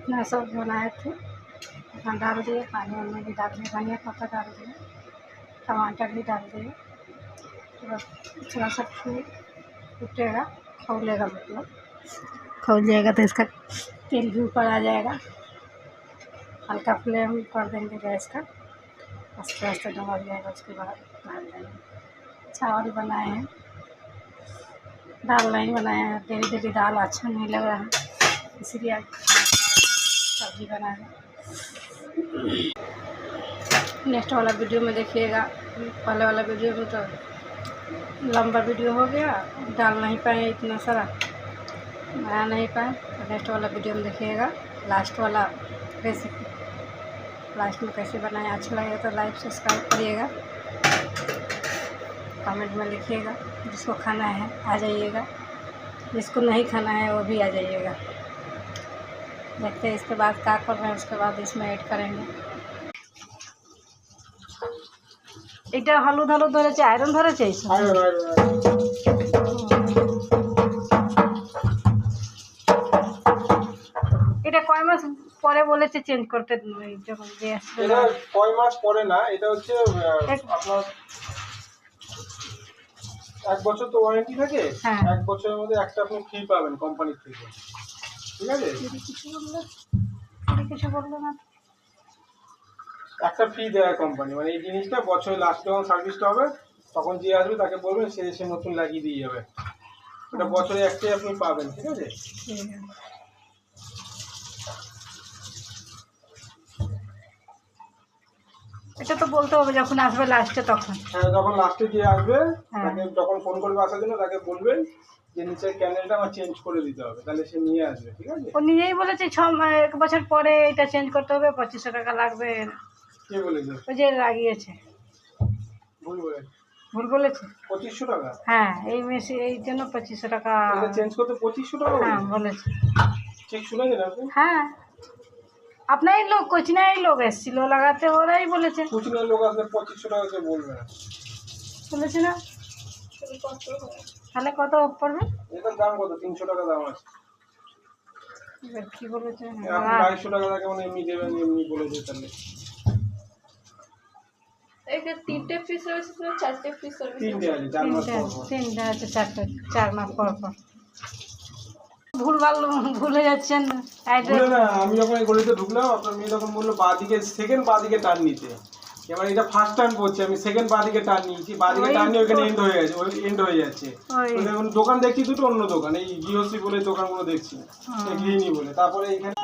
इतना सब बनाए थे, उसमें डाल दिए, पानी वानी भी डाल दिए, धनिया पत्ता डाल दिए, टमाटर भी डाल दिए। थोड़ा सा फूटेगा, खौलेगा, मतलब खौल जाएगा तो इसका तेल भी ऊपर आ जाएगा। हल्का फ्लेम कर देंगे गैस का, आस्ते आस्ते डबल जाएगा, उसके बाद डाल देंगे। चावल बनाए हैं, दाल नहीं बनाए हैं, डेली डेली दाल अच्छा नहीं लग रहा है, इसीलिए आज सब्ज़ी बनाए। नेक्स्ट वाला वीडियो में देखिएगा। पहले वाला वीडियो में तो लंबा वीडियो हो गया, डाल नहीं पाए इतना सारा, बना नहीं पाए, तो नेक्स्ट वाला वीडियो में देखिएगा लास्ट वाला रेसिपी। लास्ट में कैसे बनाए, अच्छा लगेगा तो लाइक सब्सक्राइब करिएगा, कमेंट में लिखिएगा। जिसको खाना है आ जाइएगा, जिसको नहीं खाना है वो भी आ जाइएगा। देखते हैं इसके बाद क्या कर रहे हैं, उसके बाद इसमें ऐड करेंगे। এটা হলুদ হলুদ ধরেছে, আয়রন ধরেছে, এটা কয় মাস পরে বলেছে চেঞ্জ করতে, যখন যে এটা কয় মাস পরে না, এটা হচ্ছে আপনার 1 বছর তো ওয়ারেন্টি থাকে। 1 বছরের মধ্যে একটা আপনি ফ্রি পাবেন কোম্পানি থেকে, ঠিক আছে? কিছু বললো না, একটা ফ্রি দেয় কোম্পানি, মানে এই জিনিসটা বছরের লাস্ট যখন সার্ভিসটা হবে তখন যে আসবে তাকে বলবেন, সে এসে নতুন লাগিয়ে দিয়ে যাবে। ওটা বছরে একটাই আপনি পাবেন, ঠিক আছে? এটা তো বলতে হবে যখন আসবে লাস্টে, তখন। হ্যাঁ, যখন লাস্টে যে আসবে তাকে যখন ফোন করবে আসার জন্য, তাকে বলবেন যে নিচের ক্যানেলটা আমার চেঞ্জ করে দিতে হবে, তাহলে সে নিয়ে আসবে, ঠিক আছে? ও নিজেই বলেছে 1 বছর পরে এটা চেঞ্জ করতে হবে, 2500 টাকা লাগবে। কে বলেছে? ওই যে লাগিয়েছে। ভুল বলেছে। ভুল বলেছে? 2500 টাকা? হ্যাঁ, এই মেশিন এই জন্য 2500 টাকা। এটা চেঞ্জ করতে 2500 টাকা? হ্যাঁ বলেছে। ঠিক শুনেছেন আপনি? হ্যাঁ, আপনারই লোক, কোচিনারই লোক এসেছিল লাগাতে, ওরাই বলেছে। কোচিনার লোক আসলে 2500 টাকা কে বলবে না, বলেছে না? তাহলে কত পড়বে? এটার দাম কত? 300 টাকা দাম আছে। এবার কি বলেছে? আপনি 250 টাকা তাকে মানে এমনি দেবেন, এমনি বলেছে। তাহলে এটা 3টে ফ্রি সার্ভিস না 4টে ফ্রি সার্ভিস? 3টে আছে, 4 মাস পর পর। 3টে আছে, 4 মাস পর পর। ভুলে যাচ্ছেন ভুলে না, আমি যখন এই গলিতে ঢুকলাম আপনার মেয়ে তখন বললো বাঁদিকে, সেকেন্ড বাঁদিকে টার্ন নিতে। এবার এটা ফার্স্ট টার্ন করছে, আমি সেকেন্ড বাঁদিকে টার্ন নিয়েছি, বাঁদিকে টার্ন নিয়ে ওইখানে এন্ড হয়ে গেছে, ওই এন্ড হয়ে যাচ্ছে। দোকান দেখছি দুটো, অন্য দোকান, এই জিওসি বলে দোকানগুলো দেখছি, গৃহিণী বলে। তারপরে এখানে